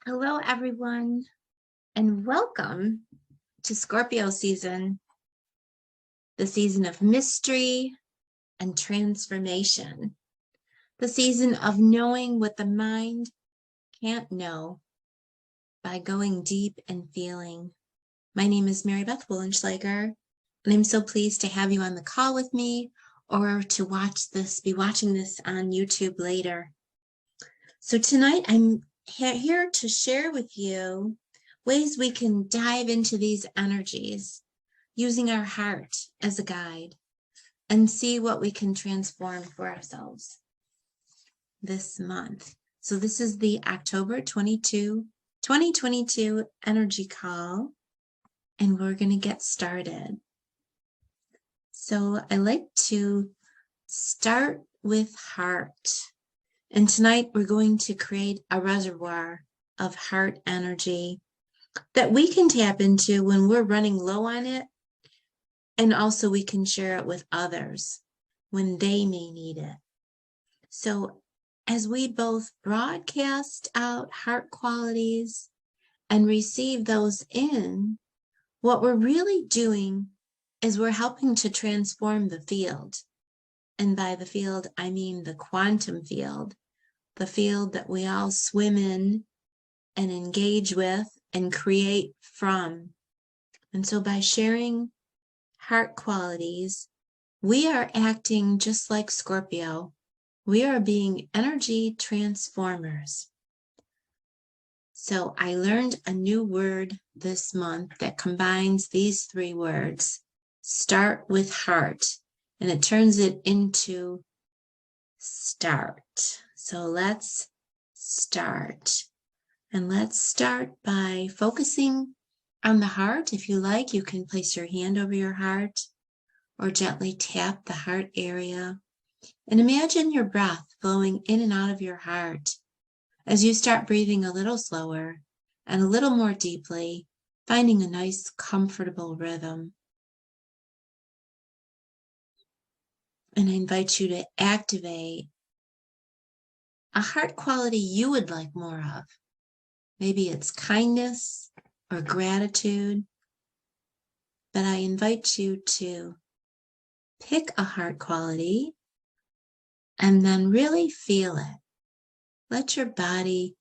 Hello, everyone, and welcome to Scorpio season, the season of mystery and transformation, the season of knowing what the mind can't know by going deep and feeling. My name is Mary Beth Wollenschlager, and I'm so pleased to have you on the call with me or to be watching this on YouTube later. So tonight I'm here to share with you ways we can dive into these energies using our heart as a guide and see what we can transform for ourselves this month. So this is the October 2022 energy call, and we're going to get started. So I like to start with heart. And tonight we're going to create a reservoir of heart energy that we can tap into when we're running low on it. And also we can share it with others when they may need it. So as we both broadcast out heart qualities and receive those in, what we're really doing is we're helping to transform the field. And by the field, I mean the quantum field, the field that we all swim in and engage with and create from. And so by sharing heart qualities, we are acting just like Scorpio. We are being energy transformers. So I learned a new word this month that combines these three words. Start with heart, and it turns it into start. So let's start. And let's start by focusing on the heart. If you like, you can place your hand over your heart or gently tap the heart area. And imagine your breath flowing in and out of your heart as you start breathing a little slower and a little more deeply, finding a nice, comfortable rhythm. And I invite you to activate a heart quality you would like more of. Maybe it's kindness or gratitude, but I invite you to pick a heart quality and then really feel it. Let your body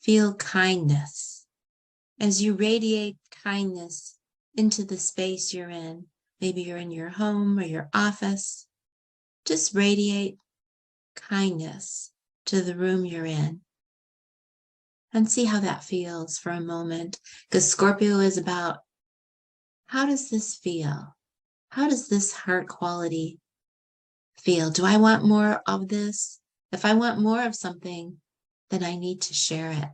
feel kindness as you radiate kindness into the space you're in. Maybe you're in your home or your office. Just radiate kindness to the room you're in and see how that feels for a moment, because Scorpio is about, how does this feel? How does this heart quality feel? Do I want more of this? If I want more of something, then I need to share it.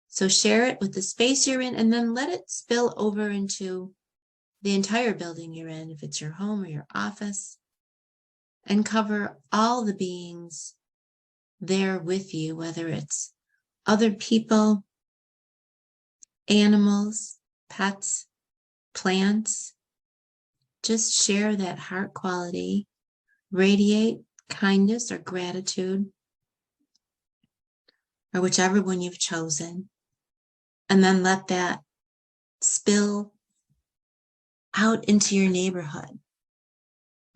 So share it with the space you're in, and then let it spill over into the entire building you're in, if it's your home or your office, and cover all the beings there with you, whether it's other people, animals, pets, plants. Just share that heart quality, radiate kindness or gratitude, or whichever one you've chosen, and then let that spill out into your neighborhood.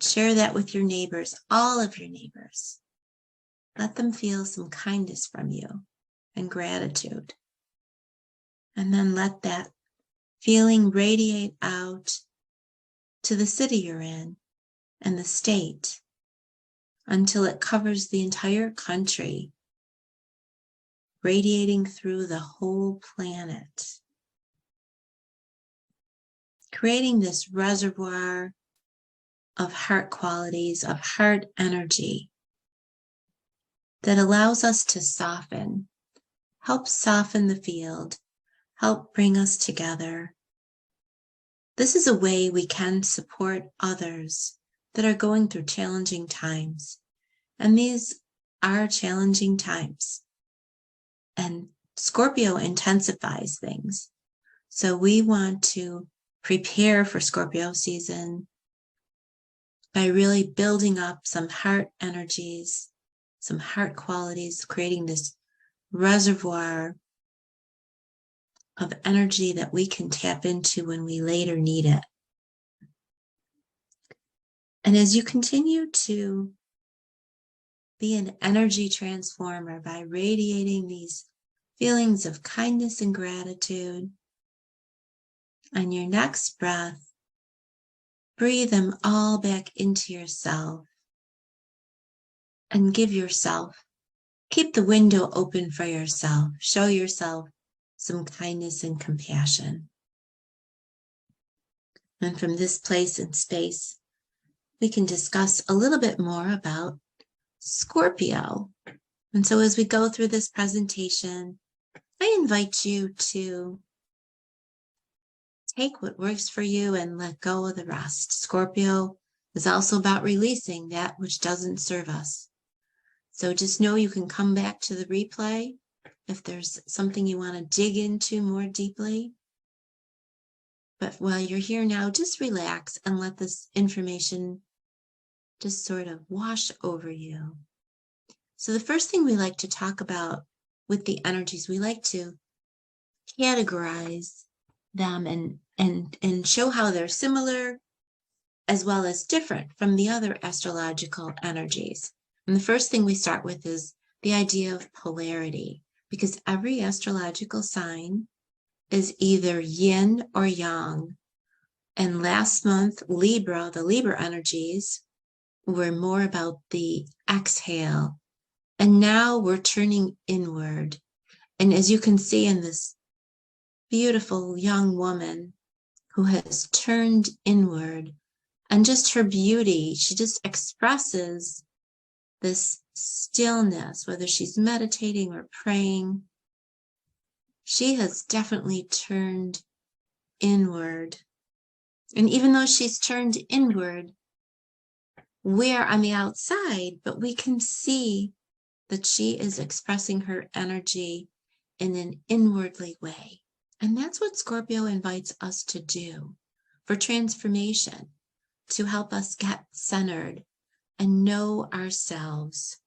Share that with your neighbors, all of your neighbors. Let them feel some kindness from you and gratitude. And then let that feeling radiate out to the city you're in and the state until it covers the entire country, radiating through the whole planet, creating this reservoir of heart qualities, of heart energy that allows us to soften, help soften the field, help bring us together. This is a way we can support others that are going through challenging times. And these are challenging times. And Scorpio intensifies things. So we want to prepare for Scorpio season by really building up some heart energies, some heart qualities, creating this reservoir of energy that we can tap into when we later need it. And as you continue to be an energy transformer by radiating these feelings of kindness and gratitude, on your next breath, breathe them all back into yourself and give yourself, keep the window open for yourself. Show yourself some kindness and compassion. And from this place and space, we can discuss a little bit more about Scorpio. And so as we go through this presentation, I invite you to take what works for you and let go of the rest. Scorpio is also about releasing that which doesn't serve us. So just know you can come back to the replay if there's something you want to dig into more deeply. But while you're here now, just relax and let this information just sort of wash over you. So the first thing we like to talk about with the energies, we like to categorize them and show how they're similar as well as different from the other astrological energies. And the first thing we start with is the idea of polarity, because every astrological sign is either yin or yang. And last month, Libra, the Libra energies, were more about the exhale. And now we're turning inward. And as you can see in this beautiful young woman who has turned inward, and just her beauty, she just expresses this stillness, whether she's meditating or praying. She has definitely turned inward. And even though she's turned inward, we're on the outside, but we can see that she is expressing her energy in an inwardly way. And that's what Scorpio invites us to do for transformation, to help us get centered and know ourselves.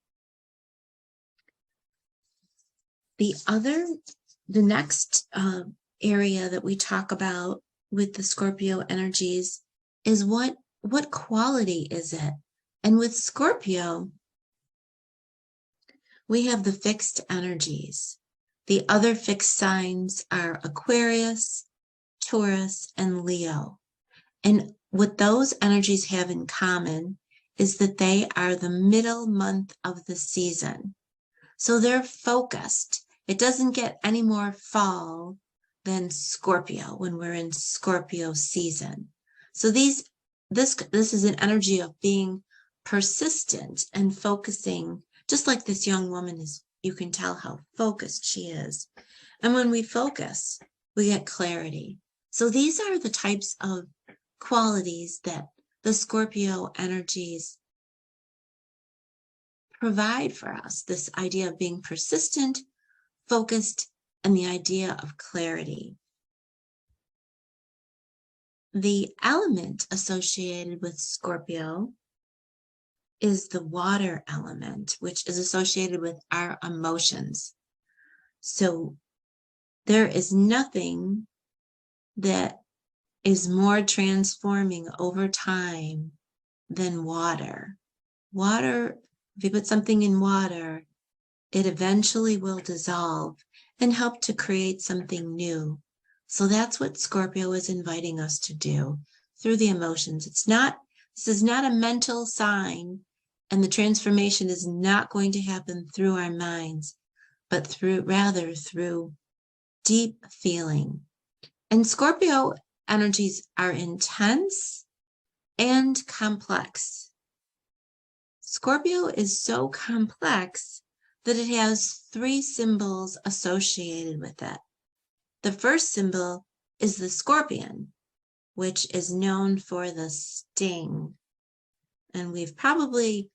The next area that we talk about with the Scorpio energies is what quality is it? And with Scorpio, we have the fixed energies. The other fixed signs are Aquarius, Taurus, and Leo. And what those energies have in common is that they are the middle month of the season. So they're focused. It doesn't get any more fall than Scorpio when we're in Scorpio season. So this is an energy of being persistent and focusing, just like this young woman is. You can tell how focused she is. And when we focus, we get clarity. So these are the types of qualities that the Scorpio energies provide for us. This idea of being persistent, focused, and the idea of clarity. The element associated with Scorpio is the water element, which is associated with our emotions. So there is nothing that is more transforming over time than water. Water, if you put something in water, it eventually will dissolve and help to create something new. So that's what Scorpio is inviting us to do through the emotions. This is not a mental sign, and the transformation is not going to happen through our minds, but rather through deep feeling. And Scorpio energies are intense and complex. Scorpio is so complex that it has 3 symbols associated with it. The first symbol is the scorpion, which is known for the sting. And we've probably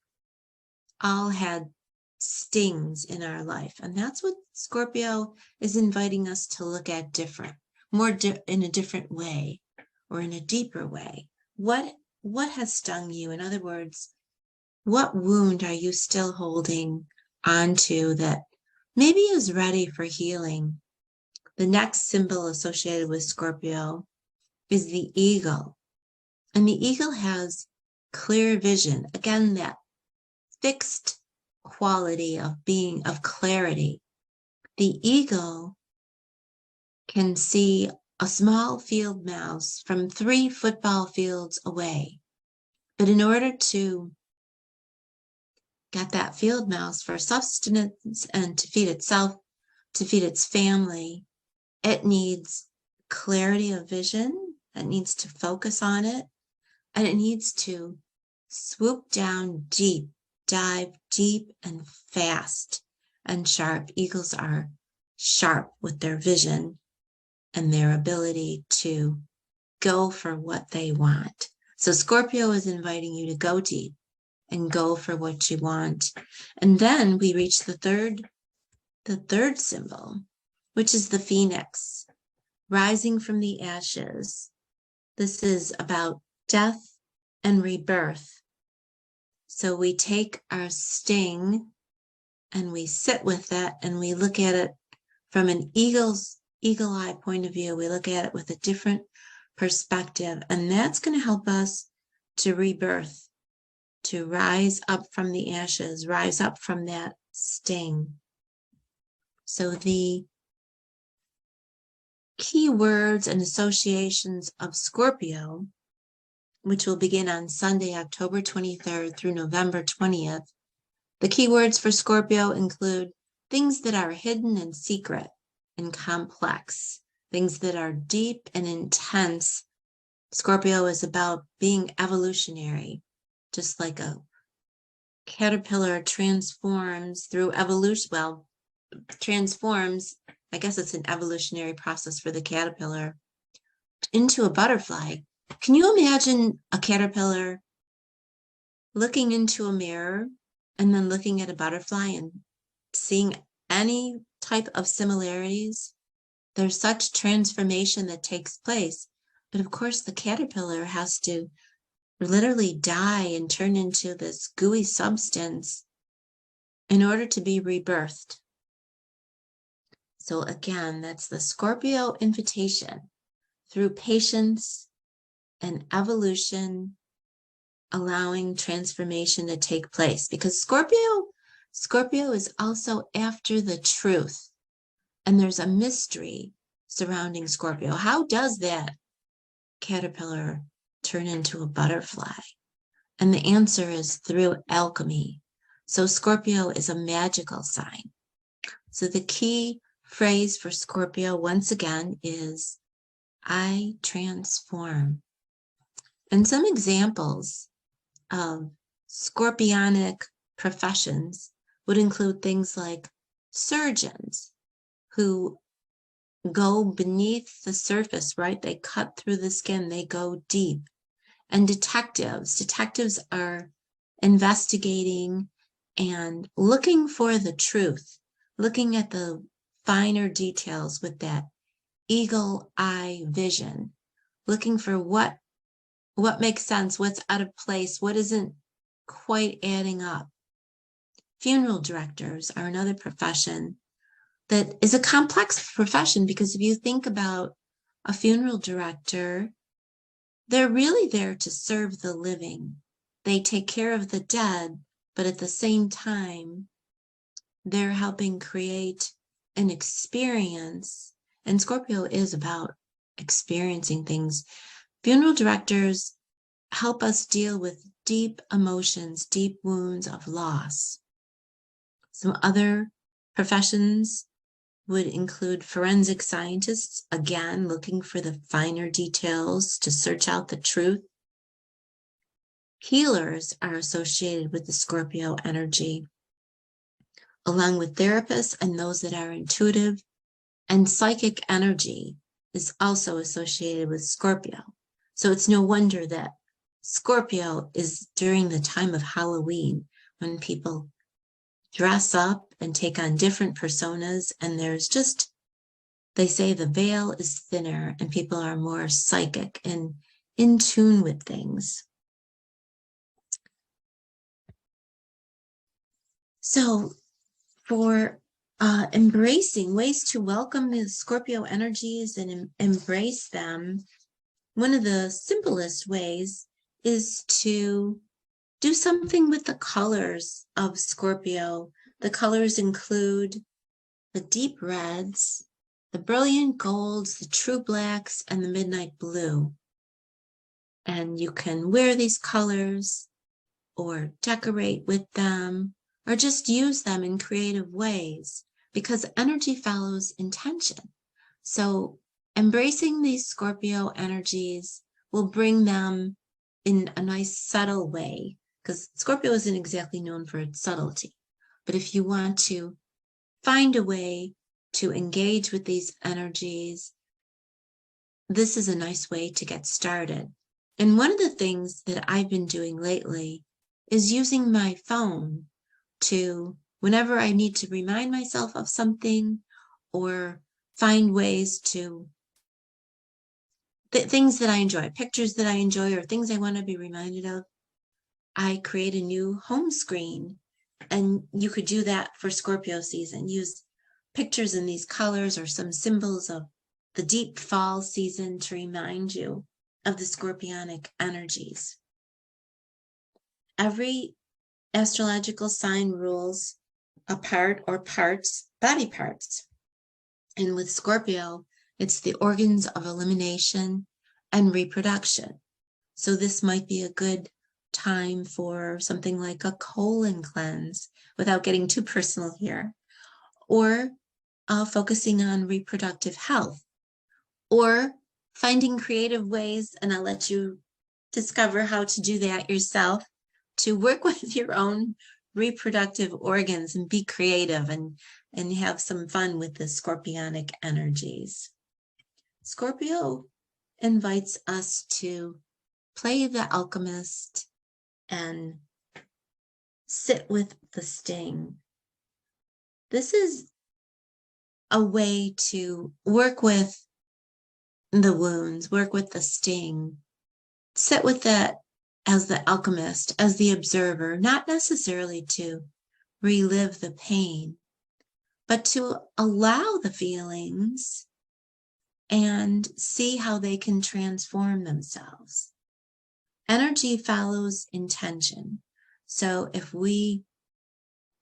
all had stings in our life. And that's what Scorpio is inviting us to look at in a different way, or in a deeper way. What has stung you? In other words, what wound are you still holding onto that maybe is ready for healing? The next symbol associated with Scorpio is the eagle. And the eagle has clear vision. Again, that fixed quality of being, of clarity. The eagle can see a small field mouse from 3 football fields away. But in order to get that field mouse for sustenance and to feed itself, to feed its family, it needs clarity of vision. It needs to focus on it. And it needs to swoop down deep, dive deep and fast and sharp. Eagles are sharp with their vision and their ability to go for what they want. So Scorpio is inviting you to go deep and go for what you want. And then we reach the third symbol, which is the phoenix, rising from the ashes. This is about death and rebirth. So we take our sting and we sit with it and we look at it from an eagle eye point of view. We look at it with a different perspective, and that's going to help us to rebirth, to rise up from the ashes, rise up from that sting. So the key words and associations of Scorpio, which will begin on Sunday, October 23rd through November 20th. The key words for Scorpio include things that are hidden and secret and complex, things that are deep and intense. Scorpio is about being evolutionary, just like a caterpillar transforms through evolution. Well, transforms, I guess it's an evolutionary process for the caterpillar, into a butterfly. Can you imagine a caterpillar looking into a mirror and then looking at a butterfly and seeing any type of similarities? There's such transformation that takes place. But of course, the caterpillar has to literally die and turn into this gooey substance in order to be rebirthed. So again, that's the Scorpio invitation through patience and evolution, allowing transformation to take place, because Scorpio is also after the truth, and there's a mystery surrounding Scorpio. How does that caterpillar turn into a butterfly? And the answer is through alchemy. So Scorpio is a magical sign. So the key phrase for Scorpio once again is I transform. And some examples of Scorpionic professions would include things like surgeons who go beneath the surface, right? They cut through the skin, they go deep. And detectives are investigating and looking for the truth, looking at the finer details with that eagle eye vision, looking for what makes sense, what's out of place, what isn't quite adding up. Funeral directors are another profession that is a complex profession, because if you think about a funeral director, they're really there to serve the living. They take care of the dead, but at the same time, they're helping create an experience. And Scorpio is about experiencing things. Funeral directors help us deal with deep emotions, deep wounds of loss. Some other professions would include forensic scientists, again, looking for the finer details to search out the truth. Healers are associated with the Scorpio energy, along with therapists and those that are intuitive. And psychic energy is also associated with Scorpio. So it's no wonder that Scorpio is during the time of Halloween, when people dress up and take on different personas, and there's just, they say the veil is thinner and people are more psychic and in tune with things. So for embracing ways to welcome the Scorpio energies and embrace them. One of the simplest ways is to do something with the colors of Scorpio. The colors include the deep reds, the brilliant golds, the true blacks, and the midnight blue. And you can wear these colors or decorate with them or just use them in creative ways because energy follows intention. So embracing these Scorpio energies will bring them in a nice subtle way, because Scorpio isn't exactly known for its subtlety. But if you want to find a way to engage with these energies, this is a nice way to get started. And one of the things that I've been doing lately is using my phone to, whenever I need to remind myself of something or find ways to, things that I enjoy, pictures that I enjoy, or things I want to be reminded of, I create a new home screen. And you could do that for Scorpio season. Use pictures in these colors or some symbols of the deep fall season to remind you of the Scorpionic energies. Every astrological sign rules a part or parts, body parts. And with Scorpio, it's the organs of elimination and reproduction. So this might be a good time for something like a colon cleanse without getting too personal here, or focusing on reproductive health, or finding creative ways, and I'll let you discover how to do that yourself, to work with your own reproductive organs and be creative and have some fun with the Scorpionic energies. Scorpio invites us to play the alchemist and sit with the sting. This is a way to work with the wounds, work with the sting, sit with that as the alchemist, as the observer, not necessarily to relive the pain, but to allow the feelings and see how they can transform themselves. Energy follows intention. So if we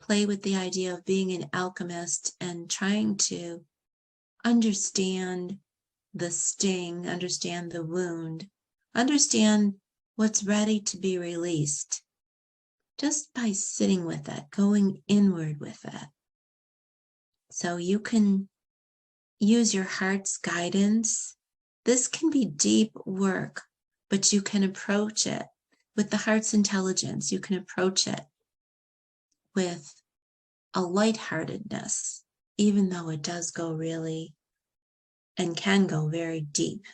play with the idea of being an alchemist and trying to understand the sting, understand the wound, understand what's ready to be released, just by sitting with it, going inward with it. So you can use your heart's guidance. This can be deep work, but you can approach it with the heart's intelligence. You can approach it with a lightheartedness, even though it does go really and can go very deep.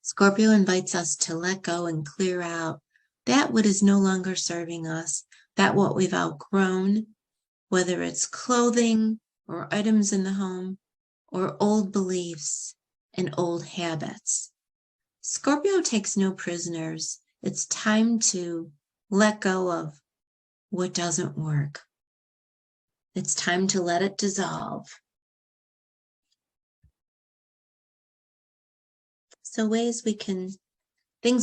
Scorpio invites us to let go and clear out that what is no longer serving us, that what we've outgrown, whether it's clothing or items in the home or old beliefs and old habits. Scorpio takes no prisoners. It's time to let go of what doesn't work. It's time to let it dissolve. So things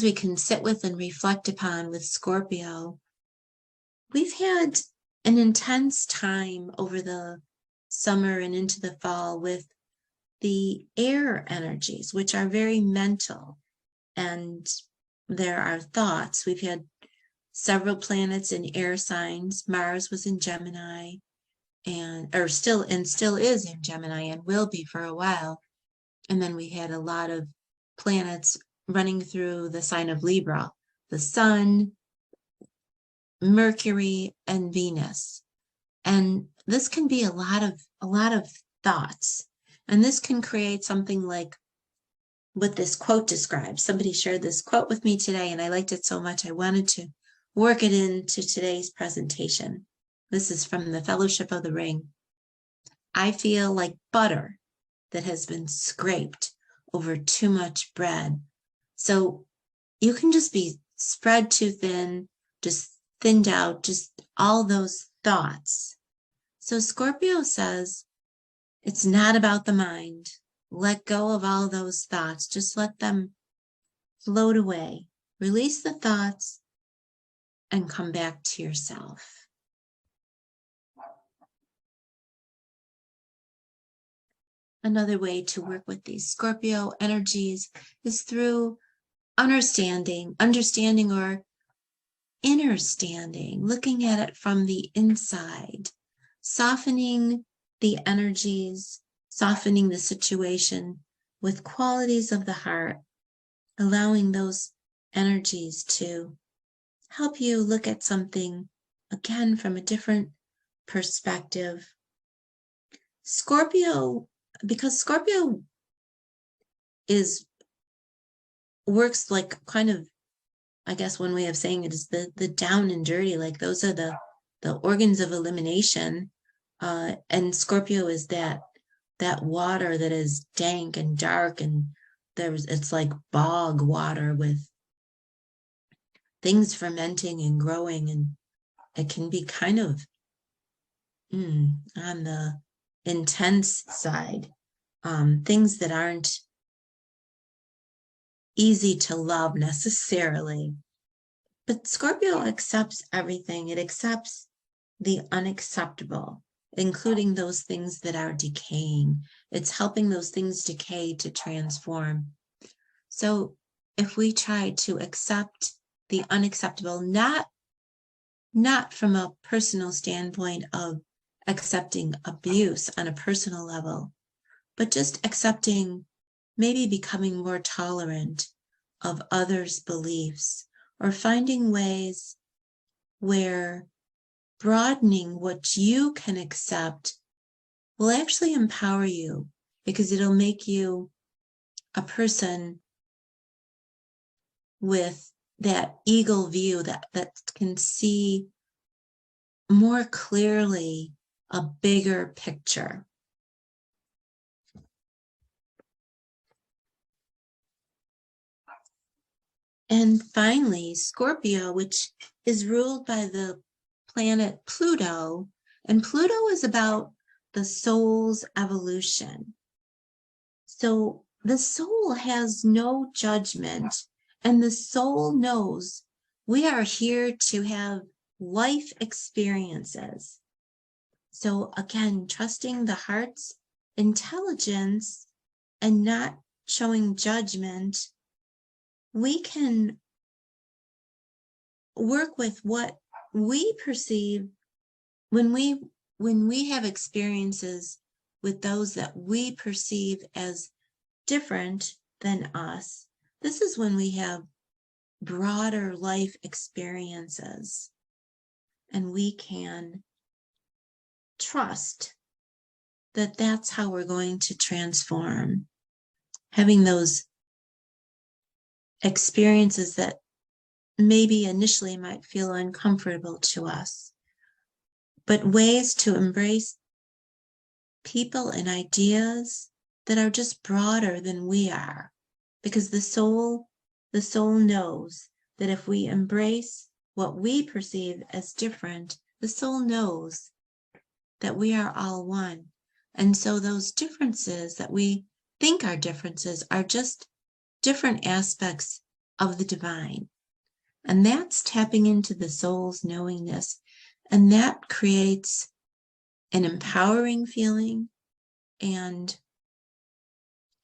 we can sit with and reflect upon with Scorpio. We've had an intense time over the summer and into the fall with the air energies, which are very mental, and there are thoughts. We've had several planets in air signs. Mars was in Gemini and still is in Gemini and will be for a while. And then we had a lot of planets running through the sign of Libra, the Sun, Mercury, and Venus. And this can be a lot of thoughts. And this can create something like what this quote describes. Somebody shared this quote with me today, and I liked it so much I wanted to work it into today's presentation. This is from the Fellowship of the Ring. I feel like butter that has been scraped over too much bread. So you can just be spread too thin, just thinned out, just all those thoughts. So Scorpio says, it's not about the mind. Let go of all those thoughts. Just let them float away. Release the thoughts and come back to yourself. Another way to work with these Scorpio energies is through understanding or inner standing, looking at it from the inside, softening the energies, softening the situation with qualities of the heart, allowing those energies to help you look at something again from a different perspective. Scorpio, because Scorpio works like kind of, I guess one way of saying it is the down and dirty, like those are the organs of elimination. And Scorpio is that water that is dank and dark, and it's like bog water with things fermenting and growing, and it can be kind of on the intense side, things that aren't easy to love necessarily. But Scorpio accepts everything. It accepts the unacceptable, including those things that are decaying. It's helping those things decay to transform. So if we try to accept the unacceptable, not from a personal standpoint of accepting abuse on a personal level, but just accepting, maybe becoming more tolerant of others' beliefs, or finding ways where broadening what you can accept will actually empower you, because it'll make you a person with that eagle view that can see more clearly a bigger picture. And finally, Scorpio, which is ruled by the planet Pluto, and Pluto is about the soul's evolution. So the soul has no judgment, and the soul knows we are here to have life experiences. So again, trusting the heart's intelligence and not showing judgment, we can work with what we perceive when we have experiences with those that we perceive as different than us. This is when we have broader life experiences, and we can trust that that's how we're going to transform. Having those experiences that maybe initially might feel uncomfortable to us, but ways to embrace people and ideas that are just broader than we are, because the soul knows that if we embrace what we perceive as different, the soul knows that we are all one. And so those differences that we think are differences are just different aspects of the divine. And that's tapping into the soul's knowingness. And that creates an empowering feeling and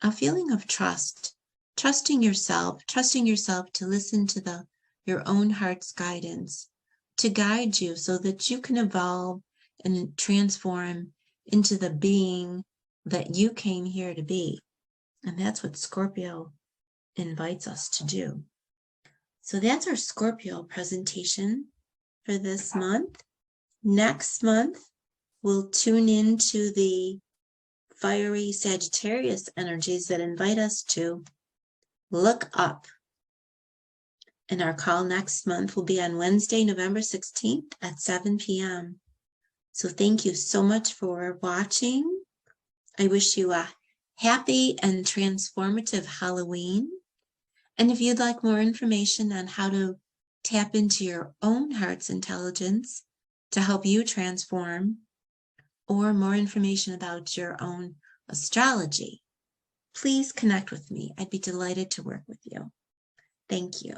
a feeling of trust, trusting yourself to listen to your own heart's guidance, to guide you so that you can evolve and transform into the being that you came here to be. And that's what Scorpio invites us to do. So that's our Scorpio presentation for this month. Next month, we'll tune into the fiery Sagittarius energies that invite us to look up. And our call next month will be on Wednesday, November 16th at 7 p.m. So thank you so much for watching. I wish you a happy and transformative Halloween. And if you'd like more information on how to tap into your own heart's intelligence to help you transform, or more information about your own astrology, please connect with me. I'd be delighted to work with you. Thank you.